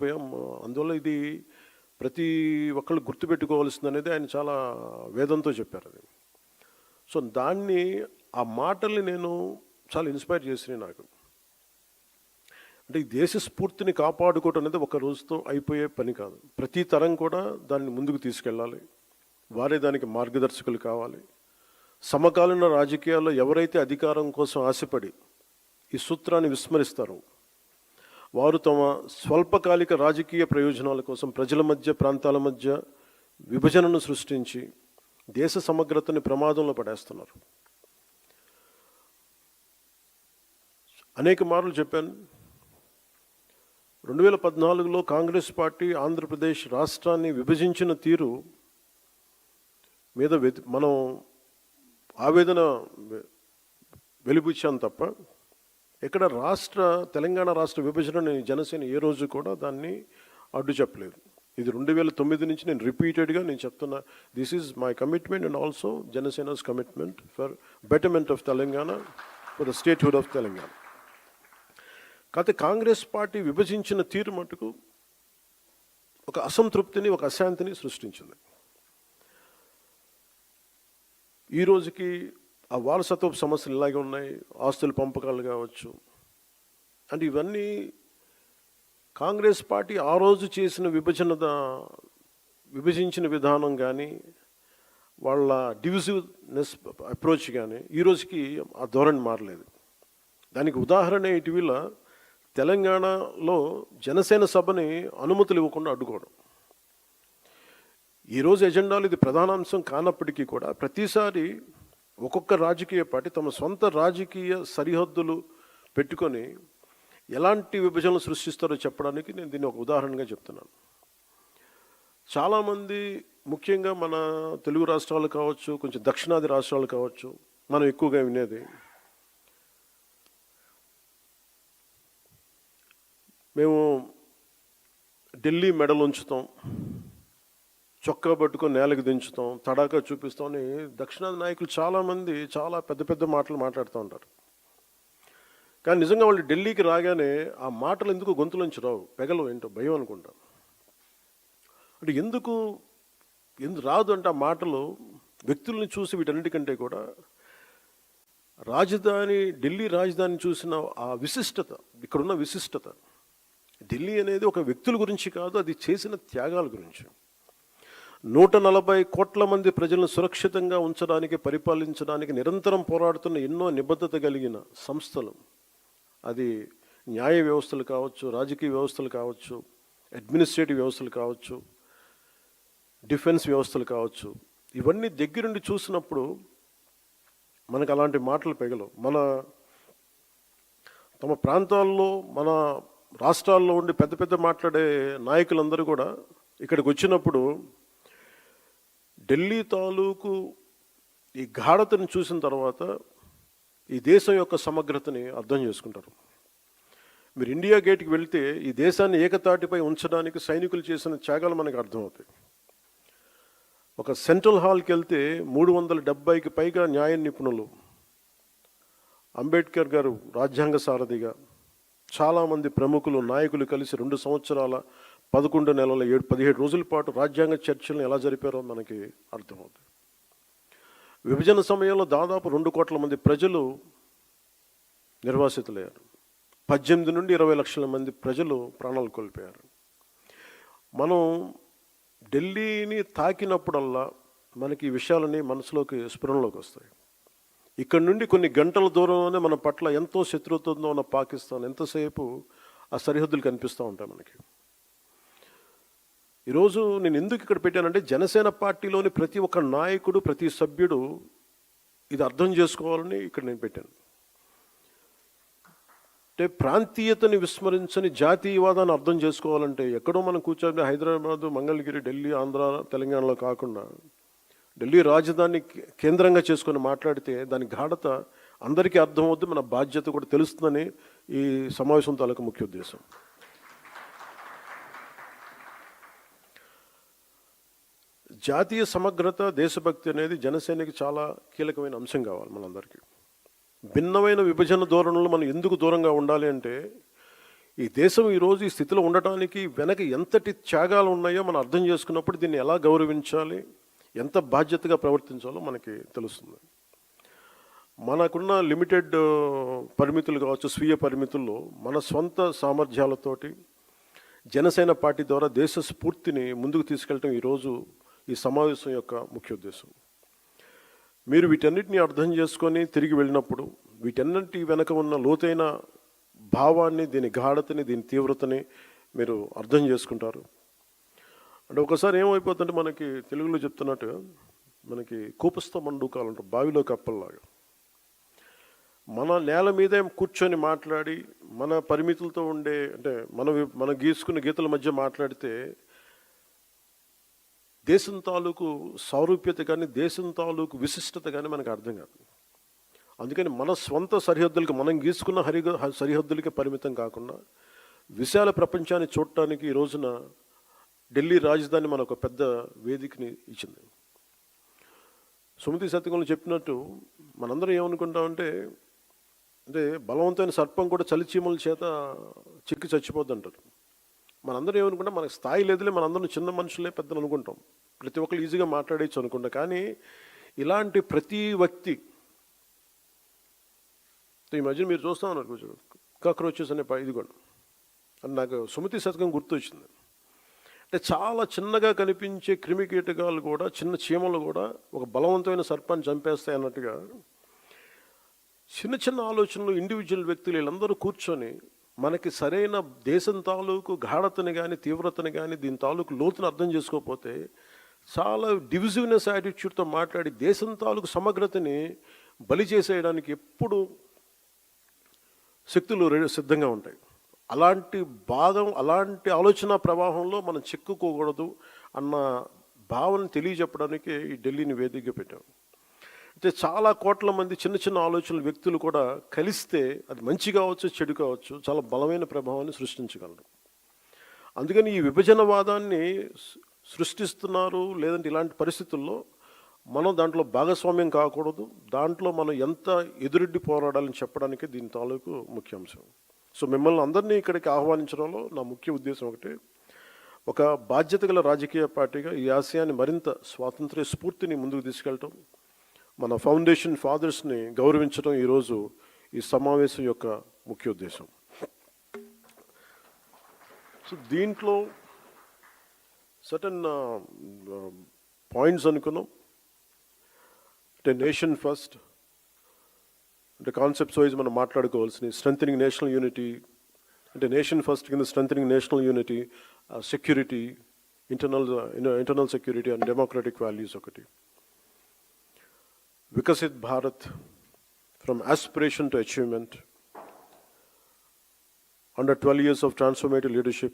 పోయాం. అందువల్ల ఇది ప్రతి ఒక్కళ్ళు గుర్తుపెట్టుకోవాల్సిందనేది ఆయన చాలా వేదంతో చెప్పారు అది. సో దాన్ని ఆ మాటల్ని నేను చాలా ఇన్స్పైర్ చేసినాయి నాకు. అంటే ఈ దేశ స్ఫూర్తిని కాపాడుకోవటం అనేది ఒక రోజుతో అయిపోయే పని కాదు. ప్రతి తరం కూడా దాన్ని ముందుకు తీసుకెళ్ళాలి. వారే దానికి మార్గదర్శకులు కావాలి. సమకాలీన రాజకీయాల్లో ఎవరైతే అధికారం కోసం ఆశపడి ఈ సూత్రాన్ని విస్మరిస్తారో వారు తమ స్వల్పకాలిక రాజకీయ ప్రయోజనాల కోసం ప్రజల మధ్య, ప్రాంతాల మధ్య విభజనను సృష్టించి దేశ సమగ్రతని ప్రమాదంలో పడేస్తున్నారు. అనేక మార్లు చెప్పాను. 2014లో కాంగ్రెస్ పార్టీ ఆంధ్రప్రదేశ్ రాష్ట్రాన్ని విభజించిన తీరు మీద మనం ఆవేదన వెలిబుచ్చాం తప్ప ఇక్కడ తెలంగాణ రాష్ట్ర విభజనని జనసేన ఏ రోజు కూడా దాన్ని అడ్డు చెప్పలేదు. ఇది 2009 నుంచి నేను రిపీటెడ్గా చెప్తున్నా. This is my commitment and also Janasena's commitment for betterment of Telangana, for the statehood of Telangana. కాకపోతే కాంగ్రెస్ పార్టీ విభజించిన తీరు మటుకు ఒక అసంతృప్తిని, ఒక అశాంతిని సృష్టించింది. ఈ రోజుకి ఆ వారసత్వ సమస్యలు ఇలాగే ఉన్నాయి. ఆస్తుల పంపకాలు కావచ్చు. అంటే ఇవన్నీ కాంగ్రెస్ పార్టీ ఆ రోజు చేసిన విభజించిన విధానం కానీ, వాళ్ళ డివిజివ్నెస్ అప్రోచ్ కానీ ఈ రోజుకి ఆ ధోరణి మారలేదు. దానికి ఉదాహరణ ఇటీవల తెలంగాణలో జనసేన సభని అనుమతులు ఇవ్వకుండా అడ్డుకోవడం. ఈరోజు ఎజెండాలు ఇది ప్రధానాంశం కానప్పటికీ కూడా ప్రతిసారి ఒక్కొక్క రాజకీయ పార్టీ తమ సొంత రాజకీయ సరిహద్దులు పెట్టుకొని ఎలాంటి విభజనలు సృష్టిస్తారో చెప్పడానికి నేను దీన్ని ఒక ఉదాహరణగా చెప్తున్నాను. చాలామంది, ముఖ్యంగా మన తెలుగు రాష్ట్రాలు కావచ్చు, కొంచెం దక్షిణాది రాష్ట్రాలు కావచ్చు, మనం ఎక్కువగా వినేది, మేము ఢిల్లీ మెడలు ఉంచుతాం, చొక్కా పట్టుకొని నేలకు దించుతాం, తడాకా చూపిస్తాం అని దక్షిణాది నాయకులు చాలామంది చాలా పెద్ద పెద్ద మాటలు మాట్లాడుతూ ఉంటారు. కానీ నిజంగా వాళ్ళు ఢిల్లీకి రాగానే ఆ మాటలు ఎందుకు గొంతులోంచి రావు, పెగలు ఏంటో భయం అనుకుంటాను. అంటే ఎందుకు రాదు అంటే ఆ మాటలు వ్యక్తుల్ని చూసి వీటన్నిటికంటే కూడా ఢిల్లీ రాజధాని చూసిన ఆ విశిష్టత, ఇక్కడున్న విశిష్టత, ఢిల్లీ అనేది ఒక వ్యక్తుల గురించి కాదు, అది చేసిన త్యాగాల గురించి. 140 కోట్ల మంది ప్రజలను సురక్షితంగా ఉంచడానికి, పరిపాలించడానికి నిరంతరం పోరాడుతున్న ఎన్నో నిబద్ధత కలిగిన సంస్థలు, అది న్యాయ వ్యవస్థలు కావచ్చు, రాజకీయ వ్యవస్థలు కావచ్చు, అడ్మినిస్ట్రేటివ్ వ్యవస్థలు కావచ్చు, డిఫెన్స్ వ్యవస్థలు కావచ్చు, ఇవన్నీ దగ్గరుండి చూసినప్పుడు మనకు అలాంటి మాటలు పెగలవు. తమ ప్రాంతాల్లో, మన రాష్ట్రాల్లో ఉండి పెద్ద పెద్ద మాట్లాడే నాయకులందరూ కూడా ఇక్కడికి వచ్చినప్పుడు ఢిల్లీ తాలూకు ఈ గాఢతను చూసిన తర్వాత ఈ దేశం యొక్క సమగ్రతని అర్థం చేసుకుంటారు. మీరు ఇండియా గేట్కి వెళ్తే ఈ దేశాన్ని ఏకతాటిపై ఉంచడానికి సైనికులు చేసిన త్యాగాలు మనకు అర్థమవుతాయి. ఒక సెంట్రల్ హాల్కి వెళ్తే 370కి పైగా న్యాయ నిపుణులు, అంబేద్కర్ గారు రాజ్యాంగ సారథిగా, చాలామంది ప్రముఖులు, నాయకులు కలిసి 2 సంవత్సరాల 11 నెలల 17 రోజుల పాటు రాజ్యాంగ చర్చలను ఎలా జరిపారో మనకి అర్థమవుతుంది. విభజన సమయంలో దాదాపు 2 కోట్ల మంది ప్రజలు నిర్వాసితులయ్యారు. 18 నుండి 20 లక్షల మంది ప్రజలు ప్రాణాలు కోల్పోయారు. మనం ఢిల్లీని తాకినప్పుడల్లా మనకి ఈ విషయాలని మనసులోకి, స్ఫురణలోకి వస్తాయి. ఇక్కడ నుండి కొన్ని గంటల దూరంలోనే మన పట్ల ఎంతో శత్రుత్వంతో ఉన్న పాకిస్తాన్ ఎంతసేపు ఆ సరిహద్దులు కనిపిస్తూ ఉంటాయి మనకి. ఈరోజు నేను ఎందుకు ఇక్కడ పెట్టానంటే, జనసేన పార్టీలోని ప్రతి ఒక్క నాయకుడు, ప్రతి సభ్యుడు ఇది అర్థం చేసుకోవాలని ఇక్కడ నేను పెట్టాను. అంటే ప్రాంతీయతని విస్మరించని జాతీయవాదాన్ని అర్థం చేసుకోవాలంటే ఎక్కడో మనం కూర్చొని హైదరాబాదు, మంగళగిరి, ఢిల్లీ, ఆంధ్ర, తెలంగాణలో కాకుండా ఢిల్లీ రాజధాని కేంద్రంగా చేసుకొని మాట్లాడితే దాని గాఢత అందరికీ అర్థమవుద్ది, మన బాధ్యత కూడా తెలుస్తుందని ఈ సమావేశం తాలూకు ముఖ్య ఉద్దేశం. జాతీయ సమగ్రత, దేశభక్తి అనేది జనసేనకి చాలా కీలకమైన అంశం కావాలి మనందరికీ. భిన్నమైన విభజన ధోరణులు మనం ఎందుకు దూరంగా ఉండాలి అంటే, ఈ దేశం ఈరోజు ఈ స్థితిలో ఉండటానికి వెనక ఎంతటి త్యాగాలు ఉన్నాయో మనం అర్థం చేసుకున్నప్పుడు దీన్ని ఎలా గౌరవించాలి, ఎంత బాధ్యతగా ప్రవర్తించాలో మనకి తెలుస్తుంది. మనకున్న లిమిటెడ్ పరిమితులు కావచ్చు, స్వీయ పరిమితుల్లో మన స్వంత సామర్థ్యాలతోటి జనసేన పార్టీ ద్వారా దేశ స్ఫూర్తిని ముందుకు తీసుకెళ్ళటం ఈరోజు ఈ సమావేశం యొక్క ముఖ్య ఉద్దేశం. మీరు వీటన్నిటిని అర్థం చేసుకొని తిరిగి వెళ్ళినప్పుడు వీటన్నిటి వెనక ఉన్న లోతైన భావాన్ని, దీని గాఢతని, దీని తీవ్రతని మీరు అర్థం చేసుకుంటారు. అంటే ఒకసారి ఏమైపోతుందంటే మనకి తెలుగులో చెప్తున్నట్టుగా మనకి కూపస్థ మండూకాలు ఉంటారు, బావిలో కప్పల్లాగా. మన నేల మీదే కూర్చొని మాట్లాడి మన పరిమితులతో ఉండే, అంటే మన గీసుకున్న గీతల మధ్య మాట్లాడితే దేశం తాలూకు సారూప్యత కానీ, దేశం తాలూకు విశిష్టత కానీ మనకు అర్థం కాదు. అందుకని మన స్వంత సరిహద్దులకి, మనం గీసుకున్న సరిహద్దులకి పరిమితం కాకుండా విశాల ప్రపంచాన్ని చూడటానికి ఈ రోజున ఢిల్లీ రాజధాని మనకు ఒక పెద్ద వేదికని ఇచ్చింది. సుమతి శతకంలో చెప్పినట్టు మనందరం ఏమనుకుంటామంటే, అంటే బలవంతమైన సర్పం కూడా చలిచీమల చేత చిక్కి చచ్చిపోద్ది అంటారు. మనందరం ఏమనుకుంటాం, మనకు స్థాయి లేదులే, మనందరం చిన్న మనుషులే పెద్దలు అనుకుంటాం, ప్రతి ఒక్కరు ఈజీగా మాట్లాడేయచ్చు అనుకుంటాం. కానీ ఇలాంటి ప్రతి వ్యక్తి, ఈ మధ్య మీరు చూస్తా ఉన్నారు కొంచెం కాక్రోచెస్ అనే ఇది కూడా, అని నాకు సుమతి శతకం గుర్తొచ్చింది. అంటే చాలా చిన్నగా కనిపించే క్రిమి కీటకాలు కూడా, చిన్న చీమలు కూడా ఒక బలవంతమైన సర్పాన్ని చంపేస్తాయి అన్నట్టుగా చిన్న చిన్న ఆలోచనలు ఇండివిజువల్ వ్యక్తులు వీళ్ళందరూ కూర్చొని మనకి సరైన దేశం తాలూకు గాఢతని కానీ, తీవ్రతని కానీ, దీని తాలూకు లోతుని అర్థం చేసుకోకపోతే చాలా డివిజివ్నెస్ యాటిట్యూడ్తో మాట్లాడి దేశం తాలూకు సమగ్రతని బలి చేసేయడానికి ఎప్పుడు శక్తులు సిద్ధంగా ఉంటాయి. అలాంటి ఆలోచన ప్రవాహంలో మనం చిక్కుకోకూడదు అన్న భావన తెలియజెప్పడానికి ఈ ఢిల్లీని వేదికగా పెట్టాం. అయితే చాలా కోట్ల మంది చిన్న చిన్న ఆలోచనలు వ్యక్తులు కూడా కలిస్తే అది మంచి కావచ్చు, చెడు కావచ్చు, చాలా బలమైన ప్రభావాన్ని సృష్టించగలరు. అందుకని ఈ విభజనవాదాన్ని సృష్టిస్తున్నారు, లేదంటే ఇలాంటి పరిస్థితుల్లో మనం దాంట్లో భాగస్వామ్యం కాకూడదు, దాంట్లో మనం ఎంత ఎదురెడ్డి పోరాడాలని చెప్పడానికి దీని తాలూకు ముఖ్యాంశం. సో మిమ్మల్ని అందరినీ ఇక్కడికి ఆహ్వానించడంలో నా ముఖ్య ఉద్దేశం ఒకటి, ఒక బాధ్యత గల రాజకీయ పార్టీగా ఈ ఆశయాన్ని మరింత స్వాతంత్ర్య స్ఫూర్తిని ముందుకు తీసుకెళ్ళటం, మన ఫౌండేషన్ ఫాదర్స్ని గౌరవించడం ఈరోజు ఈ సమావేశం యొక్క ముఖ్య ఉద్దేశం. సో దీంట్లో సర్టన్ పాయింట్స్ అనుకున్నాం. అంటే నేషన్ ఫస్ట్, అంటే కాన్సెప్ట్స్ వైజ్ మనం మాట్లాడుకోవాల్సిన స్ట్రెంథనింగ్ నేషనల్ యూనిటీ, అంటే నేషన్ ఫస్ట్ కింద strengthening national unity, security, internal security and democratic values ఒకటి. Vikasit Bharat, from aspiration to achievement, under 12 years of transformative leadership,